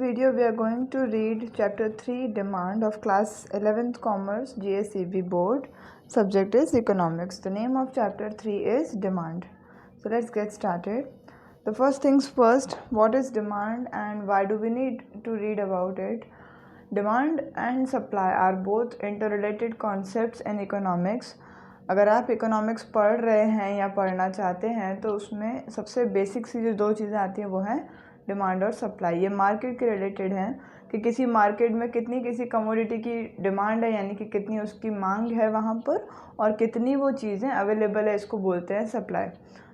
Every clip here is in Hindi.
video we are going to read chapter 3 demand of class 11th commerce GSEB board. Subject is economics. The name of chapter 3 is demand. So let's get started. The first things first, what is demand and why do we need to read about it? Demand and supply are both interrelated concepts in economics. अगर आप इकोनॉमिक्स पढ़ रहे हैं या पढ़ना चाहते हैं तो उसमें सबसे बेसिक सी जो दो चीज़ें आती हैं वो हैं डिमांड और सप्लाई। ये मार्केट के रिलेटेड हैं कि किसी मार्केट में कितनी किसी कमोडिटी की डिमांड है, यानी कि कितनी उसकी मांग है वहाँ पर, और कितनी वो चीज़ें अवेलेबल है, इसको बोलते हैं सप्लाई।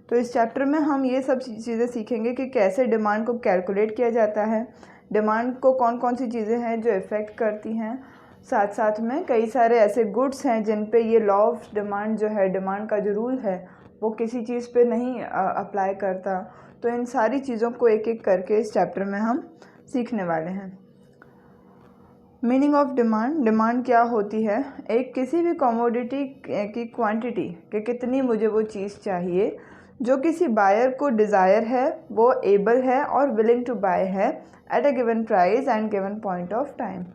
तो इस चैप्टर में हम ये सब चीज़ें सीखेंगे कि कैसे डिमांड को कैलकुलेट किया जाता है, डिमांड को कौन कौन सी चीज़ें हैं जो इफ़ेक्ट करती हैं, साथ साथ में कई सारे ऐसे गुड्स हैं जिन पे ये लॉ ऑफ डिमांड जो है, डिमांड का जो रूल है वो किसी चीज़ पे नहीं अप्लाई करता। तो इन सारी चीज़ों को एक एक करके इस चैप्टर में हम सीखने वाले हैं। मीनिंग ऑफ डिमांड, डिमांड क्या होती है? एक किसी भी कमोडिटी की क्वांटिटी कि कितनी मुझे वो चीज़ चाहिए जो किसी बायर को डिज़ायर है, वो एबल है और विलिंग टू बाय है at a given price and given point of time.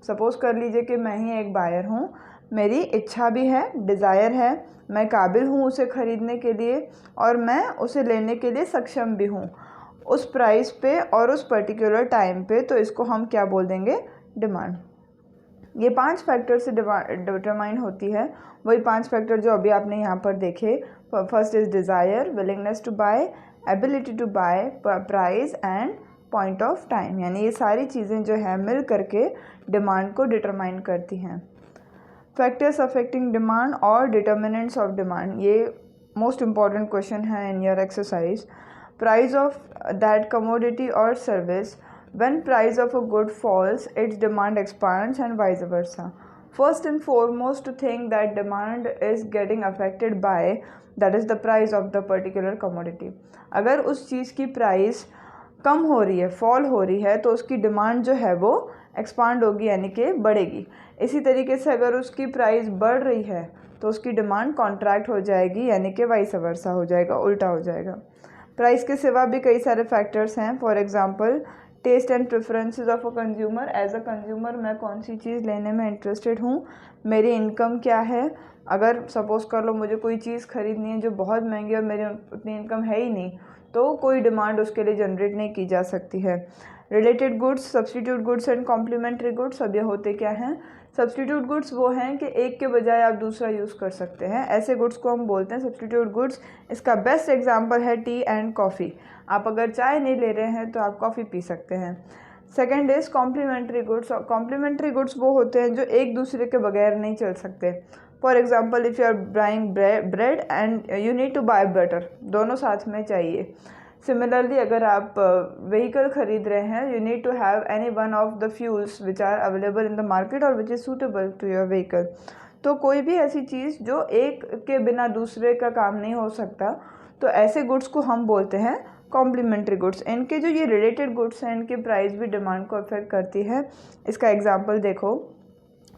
Suppose कर लीजिए कि मैं ही एक बायर हूँ, मेरी इच्छा भी है, डिज़ायर है, मैं काबिल हूँ उसे ख़रीदने के लिए और मैं उसे लेने के लिए सक्षम भी हूँ उस प्राइस पे और उस पर्टिकुलर टाइम पे। तो इसको हम क्या बोल देंगे? डिमांड। ये 5 फैक्टर से डिटरमाइन होती है, वही 5 फैक्टर जो अभी आपने यहाँ पर देखे। First is desire, willingness to buy, ability to buy, price and point of time. यानी ये सारी चीज़ें जो है मिल करके डिमांड को डिटरमाइन करती हैं। फैक्टर्स अफेक्टिंग डिमांड और डिटर्मिनेंट्स ऑफ डिमांड, ये मोस्ट इम्पॉर्टेंट क्वेश्चन है in your exercise. Price of that commodity और service, when price of a good falls its demand expands and vice versa. First and foremost thing that demand is getting affected by, that is the price of the particular commodity. अगर उस चीज़ की प्राइस कम हो रही है, फॉल हो रही है, तो उसकी डिमांड जो है वो एक्सपांड होगी, यानी कि बढ़ेगी। इसी तरीके से अगर उसकी प्राइस बढ़ रही है तो उसकी डिमांड कॉन्ट्रैक्ट हो जाएगी, यानी कि वाइस वर्सा हो जाएगा, उल्टा हो जाएगा। प्राइस के सिवा भी कई सारे फैक्टर्स हैं। For example taste and preferences of a consumer. As a consumer मैं कौन सी चीज़ लेने में इंटरेस्टेड हूँ, मेरी इनकम क्या है। अगर सपोज़ कर लो मुझे कोई चीज़ ख़रीदनी है जो बहुत महंगी है और मेरी उतनी इनकम है ही नहीं, तो कोई डिमांड उसके लिए जनरेट नहीं की जा सकती है। Related goods, substitute goods and complementary goods. अब ये होते क्या हैं? सब्सटीट्यूट गुड्स वो हैं कि एक के बजाय आप दूसरा यूज़ कर सकते हैं, ऐसे गुड्स को हम बोलते हैं सब्सटीट्यूट गुड्स। इसका बेस्ट एग्जांपल है टी एंड कॉफ़ी। आप अगर चाय नहीं ले रहे हैं तो आप कॉफ़ी पी सकते हैं। Second is complementary goods. Complementary goods वो होते हैं जो एक दूसरे के बगैर नहीं चल सकते। For example if you are buying bread and you need to buy butter, दोनों साथ में चाहिए। सिमिलरली अगर आप व्हीकल खरीद रहे हैं, you need to have any one of the fuels which are available in the market और which is suitable to your vehicle. तो कोई भी ऐसी चीज़ जो एक के बिना दूसरे का काम नहीं हो सकता, तो ऐसे गुड्स को हम बोलते हैं कॉम्प्लीमेंट्री गुड्स। इनके जो ये रिलेटेड गुड्स हैं, इनकी प्राइस भी डिमांड को अफेक्ट करती है। इसका एग्जाम्पल देखो,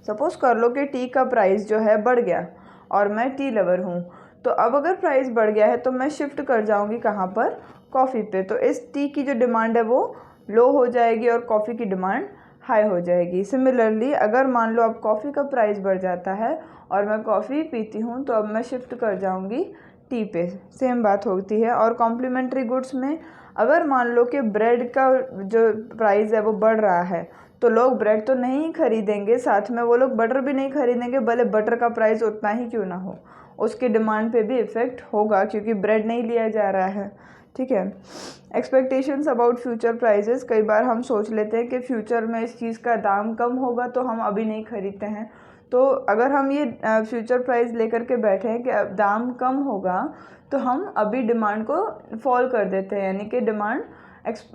सपोज़ कर लो कि टी का प्राइस जो है बढ़ गया और मैं टी लवर हूँ, तो अब अगर प्राइस बढ़ गया है तो मैं शिफ्ट कर जाऊँगी कहाँ पर? कॉफ़ी पे। तो इस टी की जो डिमांड है वो लो हो जाएगी और कॉफ़ी की डिमांड हाई हो जाएगी। सिमिलरली अगर मान लो अब कॉफ़ी का प्राइस बढ़ जाता है और मैं कॉफ़ी पीती हूँ, तो अब मैं शिफ्ट कर जाऊँगी टी पे। सेम बात होती है। और कॉम्प्लीमेंट्री गुड्स में अगर मान लो कि ब्रेड का जो प्राइस है वो बढ़ रहा है, तो लोग ब्रेड तो नहीं खरीदेंगे, साथ में वो लोग बटर भी नहीं खरीदेंगे, भले बटर का प्राइस उतना ही क्यों ना हो, उसके डिमांड पे भी इफ़ेक्ट होगा क्योंकि ब्रेड नहीं लिया जा रहा है। ठीक है। Expectations about future prices. कई बार हम सोच लेते हैं कि फ्यूचर में इस चीज़ का दाम कम होगा तो हम अभी नहीं खरीदते हैं। तो अगर हम ये फ्यूचर प्राइस लेकर के बैठे हैं कि अब दाम कम होगा, तो हम अभी डिमांड को फॉल कर देते हैं, यानी कि डिमांड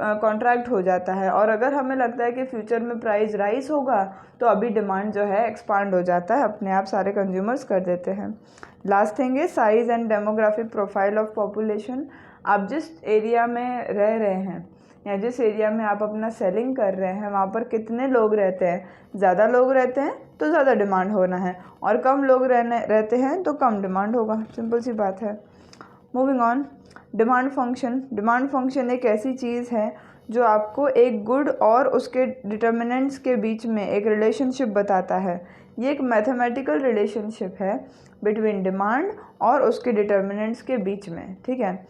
कॉन्ट्रैक्ट हो जाता है। और अगर हमें लगता है कि फ्यूचर में प्राइस राइज होगा, तो अभी डिमांड जो है एक्सपांड हो जाता है, अपने आप सारे कंज्यूमर्स कर देते हैं। लास्ट थिंग है size and demographic profile of population. आप जिस एरिया में रह रहे हैं या जिस एरिया में आप अपना सेलिंग कर रहे हैं, वहाँ पर कितने लोग रहते हैं। ज़्यादा लोग रहते हैं तो ज़्यादा डिमांड होना है, और कम लोग रहते हैं तो कम डिमांड होगा। सिंपल सी बात है। Moving on, demand function. Demand function एक ऐसी चीज़ है जो आपको एक गुड और उसके डिटर्मिनेंट्स के बीच में एक रिलेशनशिप बताता है। ये एक मैथमेटिकल रिलेशनशिप है बिटवीन डिमांड और उसके डिटर्मिनेंट्स के बीच में, ठीक है।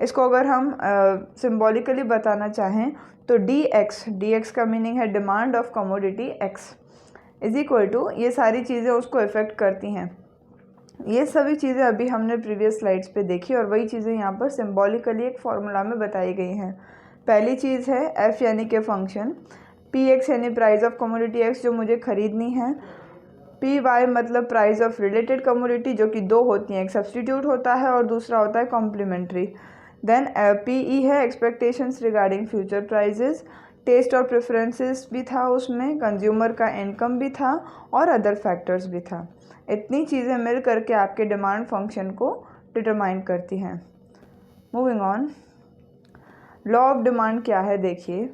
इसको अगर हम सिंबॉलिकली बताना चाहें तो डी एक्स का मीनिंग है demand of commodity X is equal to, ये सारी चीज़ें उसको इफ़ेक्ट करती हैं। ये सभी चीज़ें अभी हमने प्रीवियस स्लाइड्स पे देखी और वही चीज़ें यहाँ पर सिंबॉलिकली एक फार्मूला में बताई गई हैं। पहली चीज़ है एफ यानी कि फंक्शन, पी एक्स यानी प्राइस ऑफ कमोडिटी एक्स जो मुझे ख़रीदनी है, पी वाई मतलब प्राइस ऑफ रिलेटेड कमोडिटी जो कि दो होती हैं, एक सब्सटीट्यूट होता है और दूसरा होता है कॉम्प्लीमेंट्री। देन पी ई है expectations regarding future prices, taste और प्रेफरेंसेस भी था उसमें, कंज्यूमर का इनकम भी था और अदर फैक्टर्स भी था। इतनी चीज़ें मिल करके आपके डिमांड फंक्शन को डिटरमाइन करती हैं। Moving on, law of demand क्या है देखिए।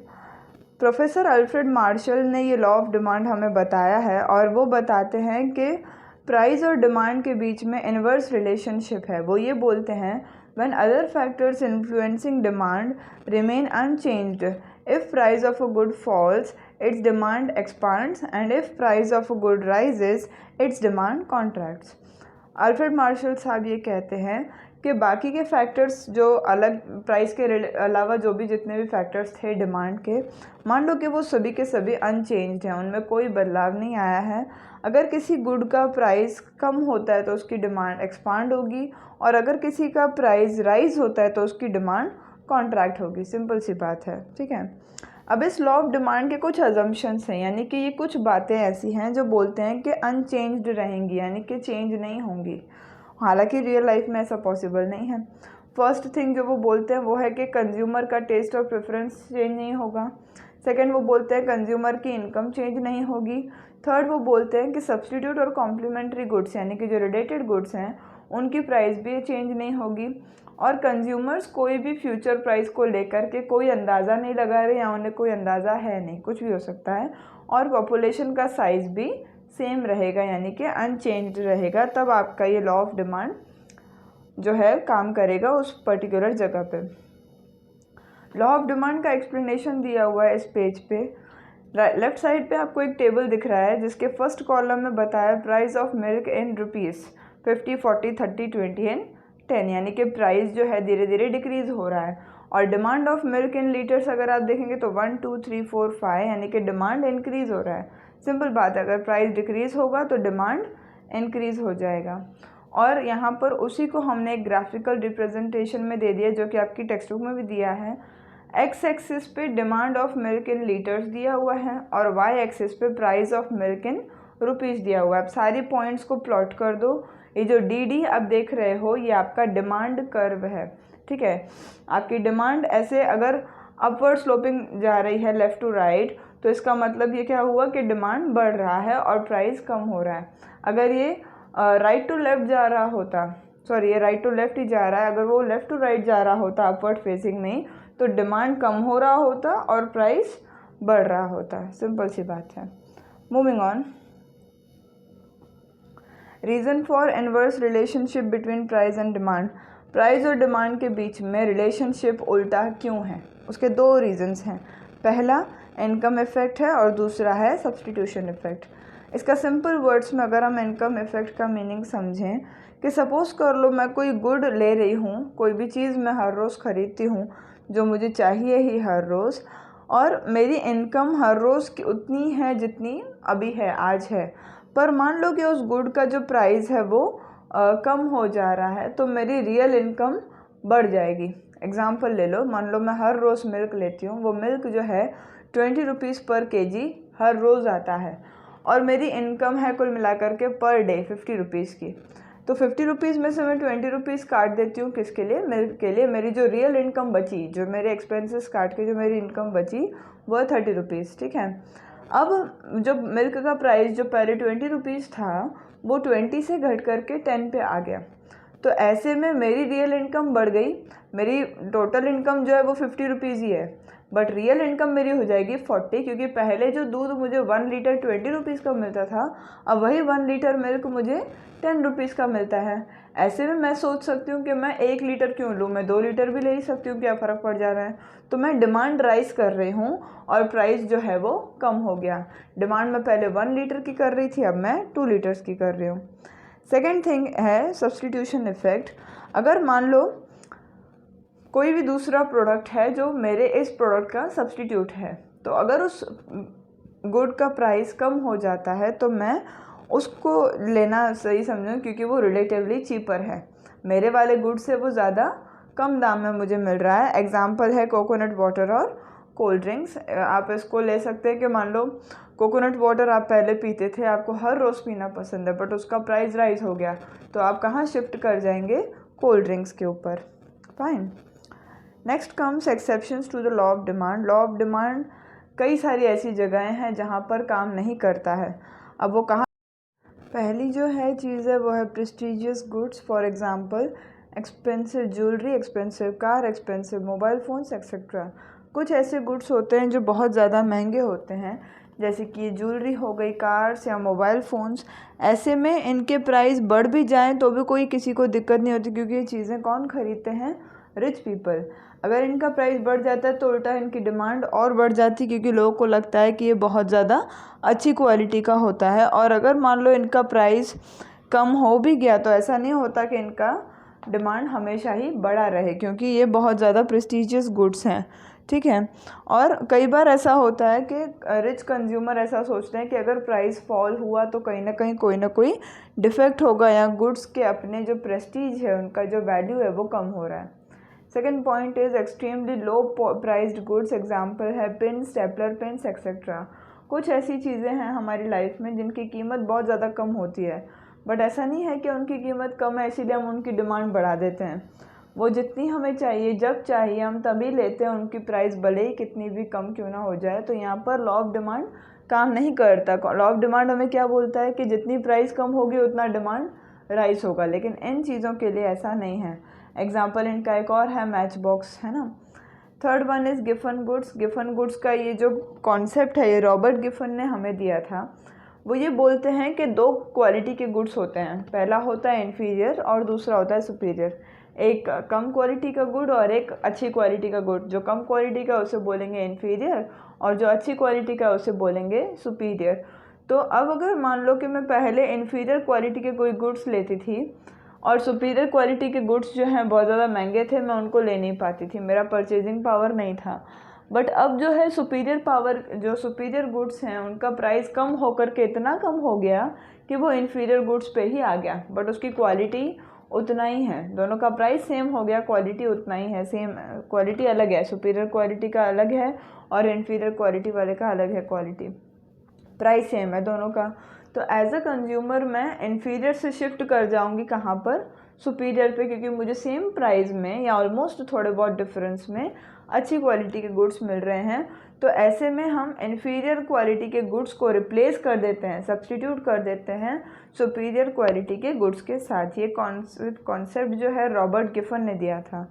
प्रोफेसर अल्फ्रेड मार्शल ने ये लॉ ऑफ डिमांड हमें बताया है और वो बताते हैं कि प्राइस और डिमांड के बीच में इन्वर्स रिलेशनशिप है। वो ये बोलते हैं when other factors influencing demand remain unchanged, if price of a good falls its demand expands and if price of a good rises its demand contracts। Alfred Marshall साहब ये कहते हैं कि बाकी के फैक्टर्स जो अलग प्राइस के अलावा जो भी जितने भी फैक्टर्स थे डिमांड के, मान लो कि वो सभी के सभी अनचेंज्ड हैं, उनमें कोई बदलाव नहीं आया है। अगर किसी गुड का प्राइस कम होता है तो उसकी डिमांड एक्सपांड होगी और अगर किसी का प्राइस राइज होता है तो उसकी डिमांड कॉन्ट्रैक्ट होगी। सिंपल सी बात है, ठीक है। अब इस लॉ ऑफ डिमांड के कुछ अजम्पशंस हैं, यानी कि ये कुछ बातें ऐसी हैं जो बोलते हैं कि अनचेंज्ड रहेंगी, यानी कि चेंज नहीं होंगी। हालांकि रियल लाइफ में ऐसा पॉसिबल नहीं है। फर्स्ट थिंग जो वो बोलते हैं वो है कि कंज्यूमर का टेस्ट और प्रेफरेंस चेंज नहीं होगा। सेकंड वो बोलते हैं कंज्यूमर की इनकम चेंज नहीं होगी। थर्ड वो बोलते हैं कि सब्सटीट्यूट और कॉम्प्लीमेंट्री गुड्स यानी कि जो रिलेटेड गुड्स हैं उनकी प्राइस भी चेंज नहीं होगी और कंज्यूमर्स कोई भी फ्यूचर प्राइस को लेकर के कोई अंदाज़ा नहीं लगा रहे या उन्हें कोई अंदाज़ा है नहीं, कुछ भी हो सकता है। और पॉपुलेशन का साइज़ भी सेम रहेगा यानी कि अनचेंज्ड रहेगा, तब आपका ये लॉ ऑफ डिमांड जो है काम करेगा उस पर्टिकुलर जगह पे। लॉ ऑफ डिमांड का एक्सप्लेनेशन दिया हुआ है इस पेज पे। लेफ्ट साइड पे आपको एक टेबल दिख रहा है जिसके फर्स्ट कॉलम में बताया price of milk in rupees 50, 40, 30, 20 and 10, यानी कि प्राइस जो है धीरे धीरे डिक्रीज़ हो रहा है। और demand of milk in litres अगर आप देखेंगे तो 1, 2, 3, 4, 5 यानी कि डिमांड इंक्रीज़ हो रहा है। सिंपल बात है, अगर प्राइस डिक्रीज़ होगा तो डिमांड इंक्रीज़ हो जाएगा। और यहाँ पर उसी को हमने एक ग्राफिकल रिप्रेजेंटेशन में दे दिया जो कि आपकी टेक्स्ट बुक में भी दिया है। एक्स एक्सिस पे demand of milk in litres दिया हुआ है और वाई एक्सिस पे price of milk in rupees दिया हुआ है। अब सारी पॉइंट्स को प्लॉट कर दो। ये जो डी आप देख रहे हो ये आपका डिमांड कर्व है, ठीक है। आपकी डिमांड ऐसे अगर अपवर्ड स्लोपिंग जा रही है लेफ़्ट टू राइट तो इसका मतलब ये क्या हुआ कि डिमांड बढ़ रहा है और प्राइस कम हो रहा है। अगर ये राइट टू लेफ़्ट जा रहा होता, सॉरी ये राइट टू लेफ़्ट ही जा रहा है, अगर वो लेफ़्ट टू राइट जा रहा होता अपवर्ड फेसिंग में तो डिमांड कम हो रहा होता और प्राइस बढ़ रहा होता। सिंपल सी बात है। Moving on, reason for inverse relationship between price and demand. Price और डिमांड के बीच में रिलेशनशिप उल्टा क्यों है, उसके दो रीज़न्स हैं। पहला इनकम इफ़ेक्ट है और दूसरा है सब्सटीट्यूशन इफ़ेक्ट। इसका सिंपल वर्ड्स में अगर हम इनकम इफ़ेक्ट का मीनिंग समझें कि सपोज़ कर लो मैं कोई गुड ले रही हूँ, कोई भी चीज़ मैं हर रोज़ ख़रीदती हूँ जो मुझे चाहिए ही हर रोज़, और मेरी इनकम हर रोज़ की उतनी है जितनी अभी है, आज है। पर मान लो कि उस गुड का जो प्राइस है वो कम हो जा रहा है तो मेरी रियल इनकम बढ़ जाएगी। एग्ज़ाम्पल ले लो, मान लो मैं हर रोज़ मिल्क लेती हूँ, वो मिल्क जो है 20 रुपीज़ पर केजी हर रोज़ आता है और मेरी इनकम है कुल मिलाकर के पर डे 50 रुपीज़ की। तो 50 रुपीज़ में से मैं 20 रुपीज़ काट देती हूँ किसके लिए, मिल्क के लिए। मेरी जो रियल इनकम बची, जो मेरे एक्सपेंसेस काट के जो मेरी इनकम बची वो 30 रुपीज़, ठीक है। अब जब मिल्क का प्राइस जो पहले 20 रुपीज़ था वो 20 से घट करके 10 पे आ गया, तो ऐसे में मेरी रियल इनकम बढ़ गई, मेरी टोटल इनकम जो है वो 50 रुपीज़ ही है, बट रियल इनकम मेरी हो जाएगी 40, क्योंकि पहले जो दूध मुझे 1 लीटर 20 रुपीज़ का मिलता था, अब वही 1 लीटर मिल्क मुझे 10 रुपीज़ का मिलता है। ऐसे में मैं सोच सकती हूँ कि मैं 1 लीटर क्यों लूँ, मैं 2 लीटर भी ले ही सकती हूँ, क्या फ़र्क पड़ जा रहा है। तो मैं डिमांड राइज कर रही हूँ और प्राइस जो है वो कम हो गया। डिमांड मैं पहले 1 लीटर की कर रही थी, अब मैं 2 लीटर्स की कर रही हूँ। सेकेंड थिंग है सब्सटीट्यूशन इफेक्ट। अगर मान लो कोई भी दूसरा प्रोडक्ट है जो मेरे इस प्रोडक्ट का सब्सटीट्यूट है, तो अगर उस गुड का प्राइस कम हो जाता है तो मैं उसको लेना सही समझूँ, क्योंकि वो रिलेटिवली चीपर है, मेरे वाले गुड से वो ज़्यादा कम दाम में मुझे मिल रहा है। एग्जांपल है कोकोनट वाटर और कोल्ड ड्रिंक्स। आप इसको ले सकते हैं कि मान लो कोकोनट वाटर आप पहले पीते थे, आपको हर रोज़ पीना पसंद है, बट उसका प्राइस राइज हो गया, तो आप कहाँ शिफ्ट कर जाएंगे, कोल्ड ड्रिंक्स के ऊपर। Fine. Next comes exceptions to the law of demand. Law of demand कई सारी ऐसी जगहें हैं जहाँ पर काम नहीं करता है। अब वो कहाँ, पहली जो है चीज़ है वो है prestigious goods, for example expensive jewellery, expensive car, expensive mobile phones etcetera. कुछ ऐसे गुड्स होते हैं जो बहुत ज़्यादा महंगे होते हैं, जैसे कि ज्वेलरी हो गई, कार्स या मोबाइल फ़ोन्स। ऐसे में इनके प्राइस बढ़ भी जाएं तो भी कोई किसी को दिक्कत नहीं होती, क्योंकि ये चीज़ें कौन खरीदते हैं, रिच पीपल। अगर इनका प्राइस बढ़ जाता है तो उल्टा इनकी डिमांड और बढ़ जाती, क्योंकि लोगों को लगता है कि ये बहुत ज़्यादा अच्छी क्वालिटी का होता है। और अगर मान लो इनका प्राइस कम हो भी गया तो ऐसा नहीं होता कि इनका डिमांड हमेशा ही बढ़ा रहे, क्योंकि ये बहुत ज़्यादा प्रेस्टिजियस गुड्स हैं, ठीक है। और कई बार ऐसा होता है कि रिच कंज्यूमर ऐसा सोचते हैं कि अगर प्राइस फॉल हुआ तो कहीं ना कोई डिफेक्ट होगा, या गुड्स के अपने जो प्रेस्टीज है, उनका जो वैल्यू है वो कम हो रहा है। Second point is extremely low priced goods. Example है पेन, स्टेपलर पेन्स एक्सेट्रा। कुछ ऐसी चीज़ें हैं हमारी लाइफ में जिनकी कीमत बहुत ज़्यादा कम होती है, बट ऐसा नहीं है कि उनकी कीमत कम है इसीलिए हम उनकी डिमांड बढ़ा देते हैं। वो जितनी हमें चाहिए, जब चाहिए, हम तभी लेते हैं, उनकी प्राइस भले ही कितनी भी कम क्यों ना हो जाए। तो यहाँ पर लॉ ऑफ डिमांड काम नहीं करता। लॉ ऑफ डिमांड हमें क्या बोलता है कि जितनी प्राइस कम होगी उतना डिमांड राइज होगा, लेकिन इन चीज़ों के लिए ऐसा नहीं है। एग्जाम्पल इनका एक और है मैच बॉक्स, है ना। Third one is Giffen goods. Giffen goods का ये जो कॉन्सेप्ट है, ये रॉबर्ट गिफन ने हमें दिया था। वो ये बोलते हैं कि 2 क्वालिटी के गुड्स होते हैं, पहला होता है इन्फीरियर और दूसरा होता है सुपीरियर। एक कम क्वालिटी का गुड और एक अच्छी क्वालिटी का गुड। जो कम क्वालिटी का उसे बोलेंगे इन्फीरियर और जो अच्छी क्वालिटी का उसे बोलेंगे सुपीरियर। तो अब अगर मान लो कि मैं पहले इन्फीरियर क्वालिटी के कोई गुड्स लेती थी और सुपीरियर क्वालिटी के गुड्स जो हैं बहुत ज़्यादा महंगे थे, मैं उनको ले नहीं पाती थी, मेरा परचेजिंग पावर नहीं था। बट अब जो है जो सुपीरियर गुड्स हैं उनका प्राइस कम होकर के इतना कम हो गया कि वो इन्फीरियर गुड्स पे ही आ गया, बट उसकी क्वालिटी उतना ही है। दोनों का प्राइस सेम हो गया, क्वालिटी उतना ही है, सेम क्वालिटी अलग है, सुपीरियर क्वालिटी का अलग है और इन्फीरियर क्वालिटी वाले का अलग है क्वालिटी, प्राइस सेम है दोनों का। तो एज अ कंज्यूमर मैं इन्फीरियर से शिफ्ट कर जाऊंगी कहाँ पर, सुपीरियर पे, क्योंकि मुझे सेम प्राइस में या ऑलमोस्ट थोड़े बहुत डिफरेंस में अच्छी क्वालिटी के गुड्स मिल रहे हैं। तो ऐसे में हम इन्फीरियर क्वालिटी के गुड्स को रिप्लेस कर देते हैं, सब्सटीट्यूट कर देते हैं सुपीरियर क्वालिटी के गुड्स के साथ। ये कॉन्सेप्ट जो है रॉबर्ट गिफन ने दिया था।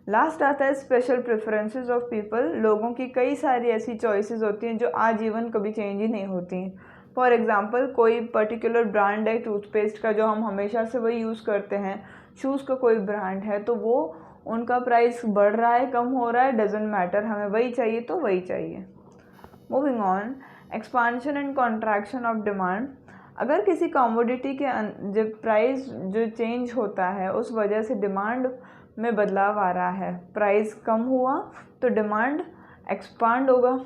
लास्ट आता है स्पेशल प्रेफरेंसेस ऑफ पीपल। लोगों की कई सारी ऐसी चॉइसेस होती हैं जो आजीवन कभी चेंज ही नहीं होती। फॉर एग्जांपल कोई पर्टिकुलर ब्रांड है टूथपेस्ट का जो हम हमेशा से वही यूज़ करते हैं, शूज़ का कोई ब्रांड है तो वो उनका प्राइस बढ़ रहा है, कम हो रहा है, डजेंट मैटर, हमें वही चाहिए तो वही चाहिए। Moving on, expansion and contraction of demand. अगर किसी कमोडिटी के जब प्राइस जो चेंज होता है उस वजह से डिमांड में बदलाव आ रहा है, प्राइस कम हुआ तो डिमांड एक्सपांड होगा,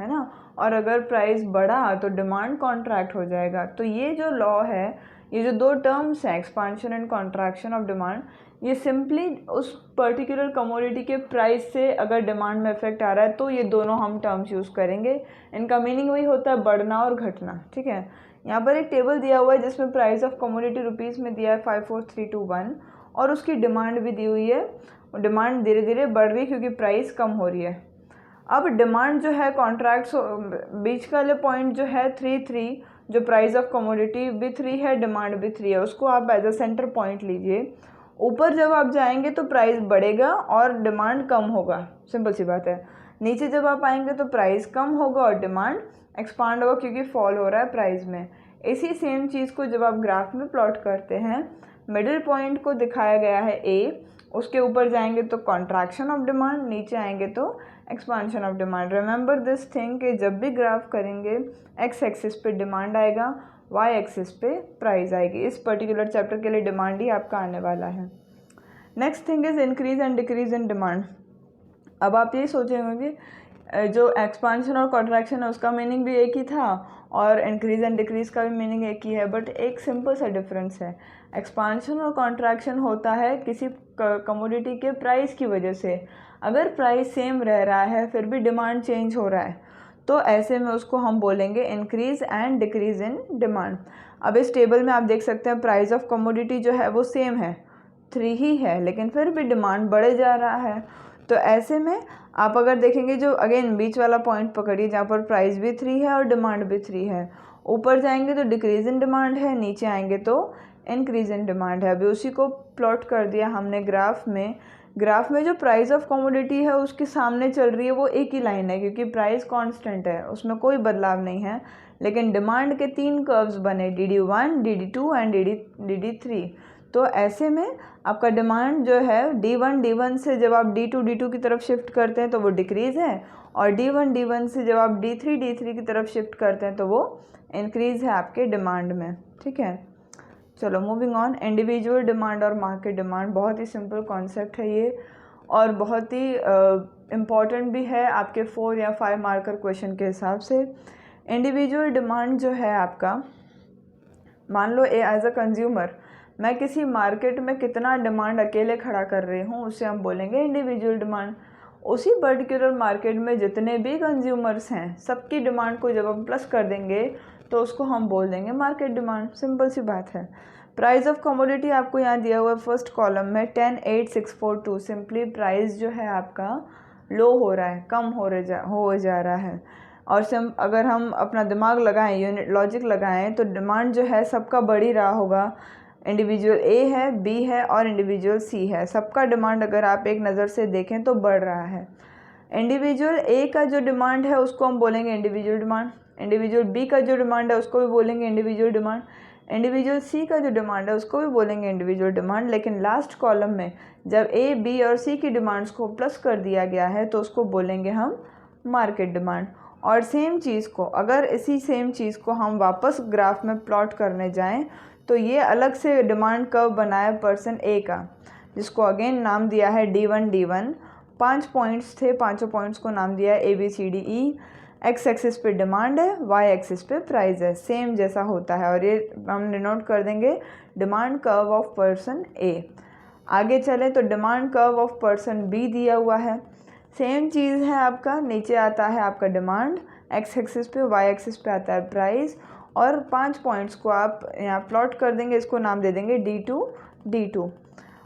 है ना, और अगर प्राइस बढ़ा तो डिमांड कॉन्ट्रैक्ट हो जाएगा। तो ये जो लॉ है, ये जो 2 टर्म्स हैं expansion and contraction of demand, ये सिंपली उस पर्टिकुलर कमोडिटी के प्राइस से अगर डिमांड में इफेक्ट आ रहा है तो ये दोनों हम टर्म्स यूज़ करेंगे। इनका मीनिंग वही होता है, बढ़ना और घटना, ठीक है। यहाँ पर एक टेबल दिया हुआ है जिसमें प्राइस ऑफ कमोडिटी रुपीज़ में दिया है 54321 और उसकी डिमांड भी दी हुई है। डिमांड धीरे धीरे बढ़ रही है क्योंकि प्राइस कम हो रही है। अब डिमांड जो है कॉन्ट्रैक्ट्स बीच वाले पॉइंट जो है 3 जो प्राइस ऑफ कमोडिटी भी 3 है, डिमांड भी 3 है, उसको आप एज अ सेंटर पॉइंट लीजिए ऊपर जब आप जाएंगे तो प्राइस बढ़ेगा और डिमांड कम होगा, सिंपल सी बात है। नीचे जब आप आएंगे तो प्राइस कम होगा और डिमांड एक्सपांड होगा क्योंकि फॉल हो रहा है प्राइस में। इसी सेम चीज़ को जब आप ग्राफ में प्लॉट करते हैं, मिडिल पॉइंट को दिखाया गया है ए, उसके ऊपर जाएंगे तो कॉन्ट्रैक्शन ऑफ डिमांड, नीचे आएंगे तो expansion of demand. Remember this thing कि जब भी ग्राफ करेंगे एक्स एक्सिस पे डिमांड आएगा, वाई एक्सिस पे प्राइस आएगी। इस पर्टिकुलर चैप्टर के लिए डिमांड ही आपका आने वाला है। Next thing is increase and decrease in demand. अब आप ये सोचेंगे जो एक्सपांशन और कॉन्ट्रैक्शन है उसका मीनिंग भी एक ही था और इंक्रीज एंड डिक्रीज का भी मीनिंग एक ही है, बट एक सिंपल सा डिफरेंस है। एक्सपांशन और कॉन्ट्रैक्शन होता है किसी कमोडिटी के प्राइस की वजह से। अगर प्राइस सेम रह रहा है फिर भी डिमांड चेंज हो रहा है तो ऐसे में उसको हम बोलेंगे increase and decrease in demand. अब इस टेबल में आप देख सकते हैं प्राइस ऑफ कमोडिटी जो है वो सेम है, 3 ही है, लेकिन फिर भी डिमांड बढ़े जा रहा है। तो ऐसे में आप अगर देखेंगे जो अगेन बीच वाला पॉइंट पकड़िए जहाँ पर प्राइस भी 3 है और डिमांड भी 3 है, ऊपर जाएंगे तो डिक्रीज इन डिमांड है, नीचे आएंगे तो इंक्रीज इन डिमांड है। अभी उसी को प्लॉट कर दिया हमने ग्राफ में। ग्राफ में जो प्राइस ऑफ कमोडिटी है उसके सामने चल रही है वो एक ही लाइन है क्योंकि प्राइस कांस्टेंट है, उसमें कोई बदलाव नहीं है। लेकिन डिमांड के 3 कर्व्स बने, DD1, DD2 एंड DD3। तो ऐसे में आपका डिमांड जो है D1 से जब आप D2 की तरफ शिफ्ट करते हैं तो वो डिक्रीज़ है, और D1 से जब आप D3 की तरफ शिफ्ट करते हैं तो वो इंक्रीज़ है आपके डिमांड में। ठीक है, चलो मूविंग ऑन। इंडिविजुअल डिमांड और मार्केट डिमांड, बहुत ही सिंपल कॉन्सेप्ट है ये और बहुत ही इम्पॉर्टेंट भी है आपके 4 या 5 मार्कर क्वेश्चन के हिसाब से। इंडिविजुअल डिमांड जो है आपका, मान लो एज अ कंज्यूमर मैं किसी मार्केट में कितना डिमांड अकेले खड़ा कर रही हूँ उसे हम बोलेंगे इंडिविजुअल डिमांड। उसी पर्टिकुलर मार्केट में जितने भी कंज्यूमर्स हैं सबकी डिमांड को जब हम प्लस कर देंगे तो उसको हम बोल देंगे मार्केट डिमांड। सिंपल सी बात है। प्राइस ऑफ कमोडिटी आपको यहाँ दिया हुआ है फर्स्ट कॉलम में 10,8,642। सिंपली प्राइस जो है आपका लो हो रहा है, कम हो जा रहा है। और अगर हम अपना दिमाग लगाएं, यूनिट लॉजिक लगाएं, तो डिमांड जो है सबका बढ़ ही रहा होगा। इंडिविजुअल ए है, बी है और इंडिविजुअल सी है, सबका डिमांड अगर आप एक नज़र से देखें तो बढ़ रहा है। इंडिविजुअल ए का जो डिमांड है उसको हम बोलेंगे इंडिविजुअल डिमांड, इंडिविजुअल बी का जो डिमांड है उसको भी बोलेंगे इंडिविजुअल डिमांड, इंडिविजुअल सी का जो डिमांड है उसको भी बोलेंगे इंडिविजुअल डिमांड। लेकिन लास्ट कॉलम में जब ए, बी और सी की डिमांड्स को प्लस कर दिया गया है तो उसको बोलेंगे हम मार्केट डिमांड। और सेम चीज़ को अगर इसी सेम चीज़ को हम वापस ग्राफ में प्लॉट करने जाएं तो ये अलग से डिमांड कर्व बनाया पर्सन ए का, जिसको अगेन नाम दिया है D1। 5 पॉइंट्स थे, पांचों पॉइंट्स को नाम दिया है ABCDE। एक्स एक्सिस पे डिमांड है, वाई एक्सिस पे प्राइस है, सेम जैसा होता है और ये हम डिनोट कर देंगे demand curve of person A. आगे चलें तो demand curve of person B दिया हुआ है, सेम चीज़ है आपका। नीचे आता है आपका डिमांड एक्स एक्सिस पे, वाई एक्सिस पे आता है प्राइस, और 5 पॉइंट्स को आप यहाँ प्लॉट कर देंगे, इसको नाम दे देंगे D2।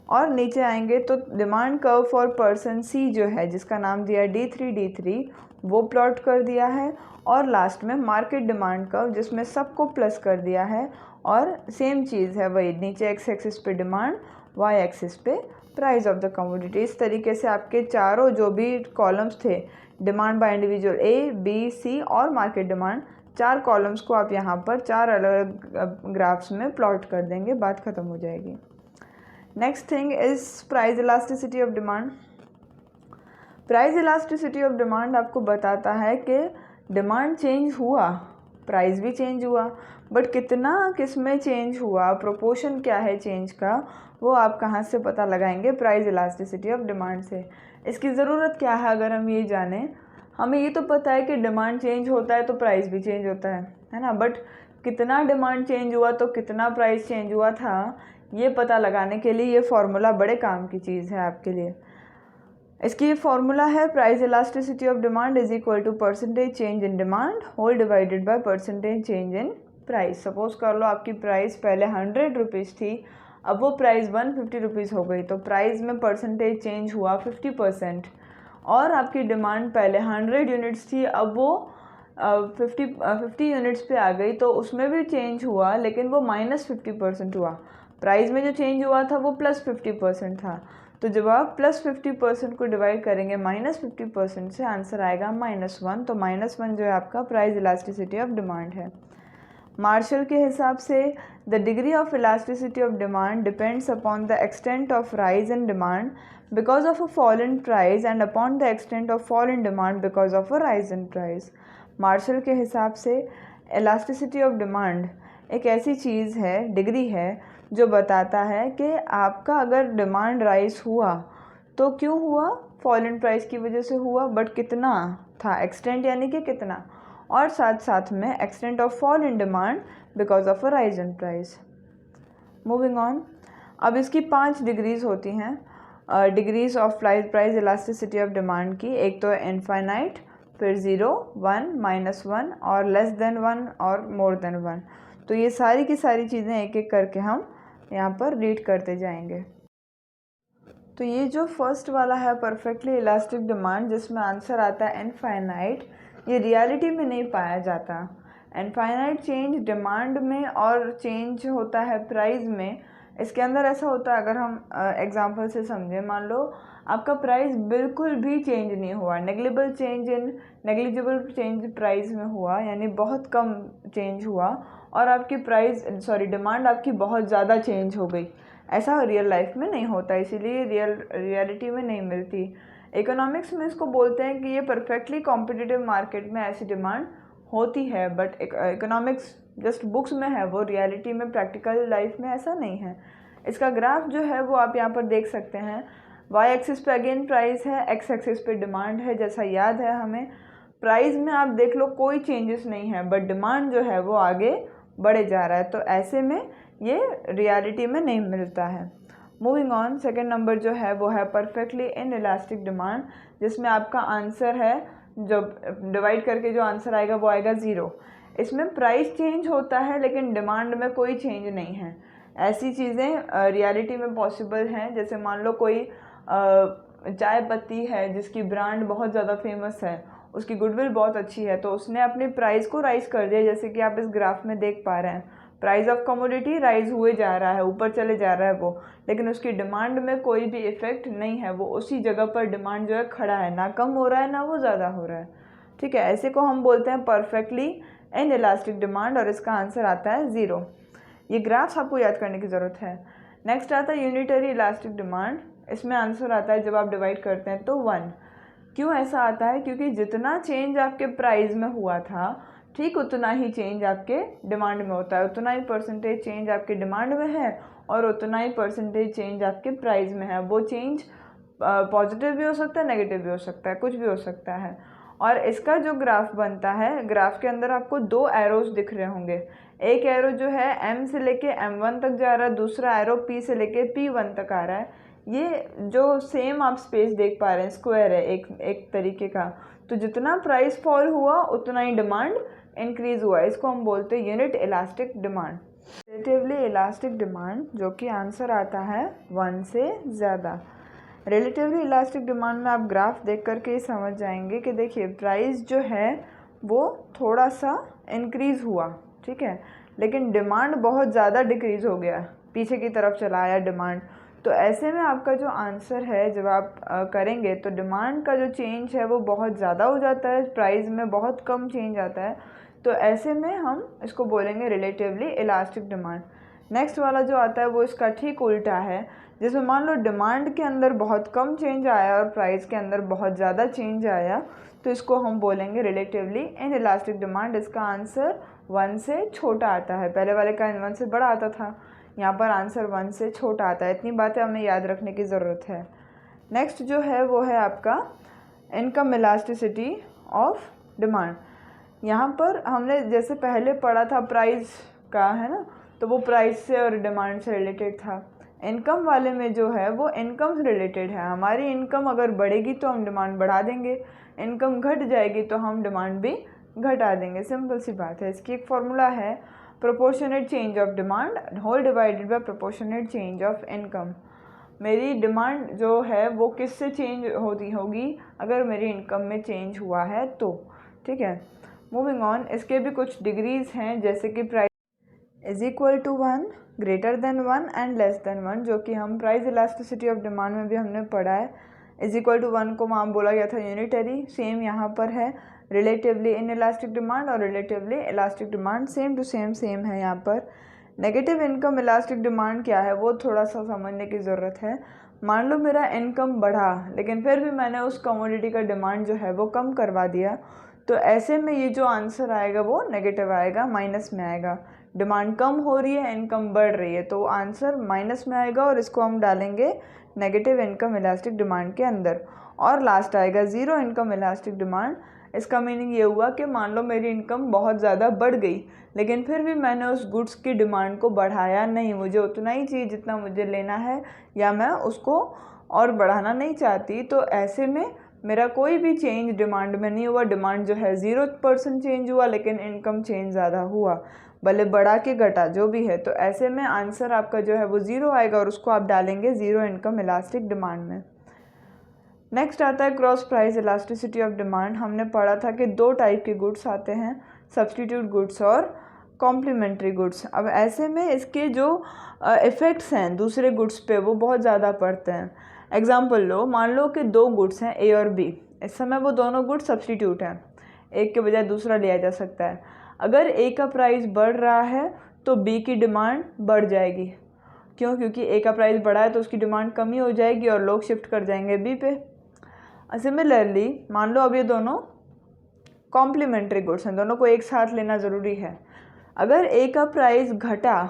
और नीचे आएंगे तो डिमांड कर्व फॉर पर्सन सी जो है जिसका नाम दिया है D3 वो प्लॉट कर दिया है, और लास्ट में मार्केट डिमांड कर्व जिसमें सबको प्लस कर दिया है और सेम चीज़ है वही, नीचे एक्स एक्सिस पे डिमांड, वाई एक्सिस पे प्राइस ऑफ द कमोडिटी। इस तरीके से आपके चारों जो भी कॉलम्स थे, demand by individual A, B, C और मार्केट डिमांड, 4 कॉलम्स को आप यहाँ पर 4 अलग अलग ग्राफ्स में प्लॉट कर देंगे, बात ख़त्म हो जाएगी। Next thing is price elasticity of demand. Price elasticity of demand आपको बताता है कि डिमांड चेंज हुआ, प्राइस भी चेंज हुआ, बट कितना किस में चेंज हुआ, प्रोपोर्शन क्या है चेंज का, वो आप कहाँ से पता लगाएंगे? प्राइस इलास्टिसिटी ऑफ डिमांड से। इसकी ज़रूरत क्या है अगर हम ये जानें? हमें ये तो पता है कि डिमांड चेंज होता है तो प्राइस भी चेंज होता है ना, बट कितना डिमांड चेंज हुआ तो कितना प्राइस चेंज हुआ था, ये पता लगाने के लिए ये फार्मूला बड़े काम की चीज़ है आपके लिए। इसकी ये फार्मूला है price elasticity of demand is equal to percentage change in demand whole divided by percentage change in price. Suppose कर लो आपकी प्राइस पहले 100 रुपीज़ थी, अब वो प्राइस 150 रुपीज़ हो गई, तो प्राइस में परसेंटेज चेंज हुआ 50%। और आपकी डिमांड पहले 100 यूनिट्स थी, अब वो 50 यूनिट्स पे आ गई, तो उसमें भी चेंज हुआ लेकिन वो -50% हुआ। प्राइस में जो चेंज हुआ था वो +50% था। तो जब आप +50% को डिवाइड करेंगे -50% से, आंसर आएगा -1। तो -1 जो है आपका प्राइस इलास्टिसिटी ऑफ डिमांड है। मार्शल के हिसाब से the degree of elasticity of demand depends upon the extent of rise in demand because of a fall in price and upon the extent of fall in demand because of a rise in price. Marshall के हिसाब से इलास्टिसिटी ऑफ डिमांड एक ऐसी चीज़ है, डिग्री है, जो बताता है कि आपका अगर डिमांड राइज हुआ तो क्यों हुआ, फॉल इन प्राइस की वजह से हुआ, बट कितना था, एक्सटेंट यानी कि कितना, और साथ साथ में extent of fall in demand because of a rise in price. Moving on, अब इसकी 5 डिग्रीज होती हैं, degrees of price elasticity of demand की। एक तो इनफाइनाइट, फिर 0, 1, -1 और <1 और more than 1। तो ये सारी की सारी चीज़ें एक एक करके हम यहाँ पर रीड करते जाएंगे। तो ये जो फर्स्ट वाला है परफेक्टली इलास्टिक डिमांड, जिसमें आंसर आता है इनफाइनाइट, ये रियलिटी में नहीं पाया जाता। इनफाइनाइट चेंज डिमांड में और चेंज होता है प्राइस में। इसके अंदर ऐसा होता है, अगर हम एग्जांपल से समझें, मान लो आपका प्राइस बिल्कुल भी चेंज नहीं हुआ, नेग्लिजिबल चेंज प्राइस में हुआ, यानी बहुत कम चेंज हुआ, और आपकी डिमांड आपकी बहुत ज़्यादा चेंज हो गई। ऐसा रियल लाइफ में नहीं होता, इसीलिए रियलिटी में नहीं मिलती। इकोनॉमिक्स में इसको बोलते हैं कि ये परफेक्टली कॉम्पिटिटिव मार्केट में ऐसी डिमांड होती है, बट इकोनॉमिक्स जस्ट बुक्स में है, वो रियलिटी में, प्रैक्टिकल लाइफ में ऐसा नहीं है। इसका ग्राफ जो है वो आप यहाँ पर देख सकते हैं। वाई एक्सिस पे अगेन प्राइस है, एक्स एक्सिस पे डिमांड है, जैसा याद है हमें। प्राइस में आप देख लो कोई चेंजेस नहीं है, बट डिमांड जो है वो आगे बढ़े जा रहा है, तो ऐसे में ये रियलिटी में नहीं मिलता है। मूविंग ऑन, सेकेंड नंबर जो है वो है परफेक्टली इन इलास्टिक डिमांड, जिसमें आपका आंसर है, जब डिवाइड करके जो आंसर आएगा वो आएगा 0। इसमें प्राइस चेंज होता है लेकिन डिमांड में कोई चेंज नहीं है। ऐसी चीज़ें रियलिटी में पॉसिबल हैं, जैसे मान लो कोई चाय पत्ती है जिसकी ब्रांड बहुत ज़्यादा फेमस है, उसकी गुडविल बहुत अच्छी है, तो उसने अपनी प्राइस को राइज कर दिया, जैसे कि आप इस ग्राफ में देख पा रहे हैं। प्राइस ऑफ कमोडिटी राइज हुए जा रहा है, ऊपर चले जा रहा है वो, लेकिन उसकी डिमांड में कोई भी इफेक्ट नहीं है, वो उसी जगह पर डिमांड जो है खड़ा है, ना कम हो रहा है ना वो ज़्यादा हो रहा है। ठीक है, ऐसे को हम बोलते हैं परफेक्टली इन इलास्टिक डिमांड, और इसका आंसर आता है 0। ये ग्राफ्स आपको याद करने की ज़रूरत है। नेक्स्ट आता है यूनिटरी इलास्टिक डिमांड। इसमें आंसर आता है, जब आप डिवाइड करते हैं तो 1। क्यों ऐसा आता है? क्योंकि जितना चेंज आपके प्राइस में हुआ था, ठीक उतना ही चेंज आपके डिमांड में होता है, उतना ही परसेंटेज चेंज आपके डिमांड में है और उतना ही परसेंटेज चेंज आपके प्राइस में है। वो चेंज पॉजिटिव भी हो सकता है, नेगेटिव भी हो सकता है, कुछ भी हो सकता है। और इसका जो ग्राफ बनता है, ग्राफ के अंदर आपको 2 एरोज दिख रहे होंगे। एक एरो जो है M से लेके M1 तक जा रहा है, दूसरा एरो P से लेके P1 तक आ रहा है। ये जो सेम आप स्पेस देख पा रहे हैं, स्क्वायर है एक तरीके का। तो जितना प्राइस फॉल हुआ उतना ही डिमांड इंक्रीज हुआ, इसको हम बोलते हैं unit elastic demand. Relatively elastic demand, जो कि आंसर आता है 1 से ज़्यादा। रिलेटिवली इलास्टिक डिमांड में आप ग्राफ देख करके ही समझ जाएंगे कि देखिए प्राइस जो है वो थोड़ा सा इंक्रीज़ हुआ, ठीक है, लेकिन डिमांड बहुत ज़्यादा डिक्रीज़ हो गया, पीछे की तरफ चला आया डिमांड। तो ऐसे में आपका जो आंसर है, जब आप करेंगे तो डिमांड का जो चेंज है वो बहुत ज़्यादा हो जाता है, प्राइस में बहुत कम चेंज आता है। तो ऐसे में हम इसको बोलेंगे रिलेटिवली इलास्टिक डिमांड। नेक्स्ट वाला जो आता है वो इसका ठीक उल्टा है, जिसमें मान लो डिमांड के अंदर बहुत कम चेंज आया और प्राइस के अंदर बहुत ज़्यादा चेंज आया, तो इसको हम बोलेंगे रिलेटिवली इन इलास्टिक डिमांड। इसका आंसर 1 से छोटा आता है, पहले वाले का 1 से बड़ा आता था, यहाँ पर आंसर 1 से छोटा आता है। इतनी बातें हमें याद रखने की ज़रूरत है। नेक्स्ट जो है वो है आपका इनकम इलास्टिसिटी ऑफ डिमांड। यहाँ पर हमने जैसे पहले पढ़ा था प्राइस का, है ना, तो वो प्राइस से और डिमांड से रिलेटेड था। इनकम वाले में जो है वो इनकम से रिलेटेड है। हमारी इनकम अगर बढ़ेगी तो हम डिमांड बढ़ा देंगे, इनकम घट जाएगी तो हम डिमांड भी घटा देंगे, सिंपल सी बात है। इसकी एक फॉर्मूला है proportionate change of demand whole divided by proportionate change of income. मेरी डिमांड जो है वो किससे चेंज होती होगी? अगर मेरी इनकम में चेंज हुआ है तो, ठीक है। मूविंग ऑन, इसके भी कुछ डिग्रीज हैं, जैसे कि price is equal to 1, greater than 1 and less than 1, जो कि हम प्राइस इलास्टिसिटी ऑफ डिमांड में भी हमने पढ़ा है। इज इक्वल टू 1 को वहाँ बोला गया था यूनिटरी, सेम यहाँ पर है रिलेटिवली इन इलास्टिक डिमांड और relatively elastic demand same to same है यहाँ पर। नेगेटिव इनकम इलास्टिक डिमांड क्या है वो थोड़ा सा समझने की ज़रूरत है। मान लो मेरा इनकम बढ़ा लेकिन फिर भी मैंने उस कमोडिटी का डिमांड जो है वो कम करवा दिया, तो ऐसे में ये जो आंसर आएगा वो नेगेटिव आएगा, माइनस में आएगा। डिमांड कम हो रही है, इनकम बढ़ रही है, तो आंसर माइनस में आएगा और इसको हम डालेंगे नेगेटिव इनकम इलास्टिक डिमांड के अंदर। और लास्ट आएगा ज़ीरो इनकम इलास्टिक डिमांड। इसका मीनिंग ये हुआ कि मान लो मेरी इनकम बहुत ज़्यादा बढ़ गई लेकिन फिर भी मैंने उस गुड्स की डिमांड को बढ़ाया नहीं, मुझे उतना ही चाहिए जितना मुझे लेना है या मैं उसको और बढ़ाना नहीं चाहती, तो ऐसे में मेरा कोई भी चेंज डिमांड में नहीं हुआ। डिमांड जो है 0% चेंज हुआ लेकिन इनकम चेंज ज़्यादा हुआ, भले बढ़ा के घटा जो भी है। तो ऐसे में आंसर आपका जो है वो ज़ीरो आएगा और उसको आप डालेंगे ज़ीरो इनकम इलास्टिक डिमांड में। नेक्स्ट आता है cross price elasticity of demand. हमने पढ़ा था कि दो टाइप के गुड्स आते हैं, सब्सटीट्यूट गुड्स और कॉम्प्लीमेंट्री गुड्स। अब ऐसे में इसके जो इफ़ेक्ट्स हैं दूसरे गुड्स पे वो बहुत ज़्यादा पड़ते हैं। एग्जांपल लो, मान लो कि दो गुड्स हैं ए और बी, इस समय वो दोनों गुड्स सब्सटीट्यूट हैं, एक के बजाय दूसरा लिया जा सकता है। अगर ए का प्राइस बढ़ रहा है तो बी की डिमांड बढ़ जाएगी, क्यों? क्योंकि ए का प्राइस बढ़ा है तो उसकी डिमांड कम ही हो जाएगी और लोग शिफ्ट कर जाएंगे बी पे। सिमिलरली मान लो अब ये दोनों कॉम्प्लीमेंट्री गुड्स हैं, दोनों को एक साथ लेना ज़रूरी है। अगर ए का प्राइस घटा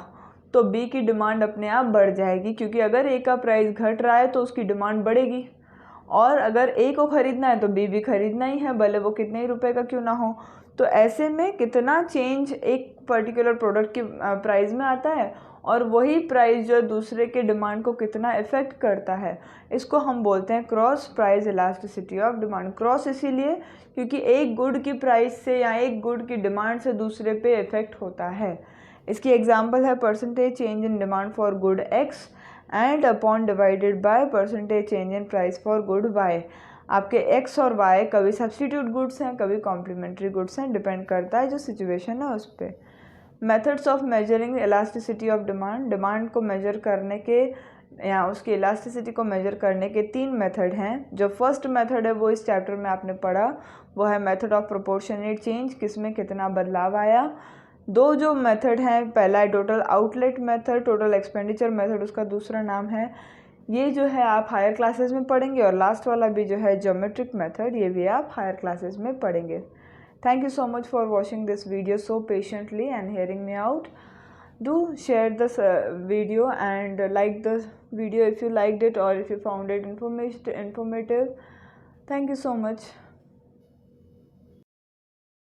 तो बी की डिमांड अपने आप बढ़ जाएगी, क्योंकि अगर ए का प्राइस घट रहा है तो उसकी डिमांड बढ़ेगी, और अगर ए को ख़रीदना है तो बी भी खरीदना ही है, भले वो कितने ही रुपए का क्यों ना हो। तो ऐसे में कितना चेंज एक पर्टिकुलर प्रोडक्ट की प्राइस में आता है और वही प्राइस जो दूसरे के डिमांड को कितना इफ़ेक्ट करता है, इसको हम बोलते हैं cross price elasticity of demand. Cross इसीलिए क्योंकि एक गुड की प्राइस से या एक गुड की डिमांड से दूसरे पे इफ़ेक्ट होता है। इसकी एग्जांपल है percentage change in demand for good X and upon divided by percentage change in price for good Y. आपके एक्स और वाई कभी सब्सटीट्यूट गुड्स हैं कभी कॉम्प्लीमेंट्री गुड्स हैं, डिपेंड करता है जो सिचुएशन है उस पर। Methods of measuring elasticity of demand. Demand को मेजर करने के या उसकी इलास्टिसिटी को मेजर करने के तीन मेथड हैं। जो फर्स्ट मेथड है वो इस चैप्टर में आपने पढ़ा, वो है मेथड ऑफ प्रोपोर्शनेट चेंज, किसमें कितना बदलाव आया। दो जो मेथड हैं, पहला है total outlet method, total expenditure method उसका दूसरा नाम है। ये जो है आप हायर क्लासेस में पढ़ेंगे, और लास्ट वाला भी जो है ज्योमेट्रिक मेथड, ये भी आप हायर क्लासेस में पढ़ेंगे। Thank you so much for watching this video so patiently and hearing me out. Do share this video and like the video if you liked it or if you found it informative. Thank you so much.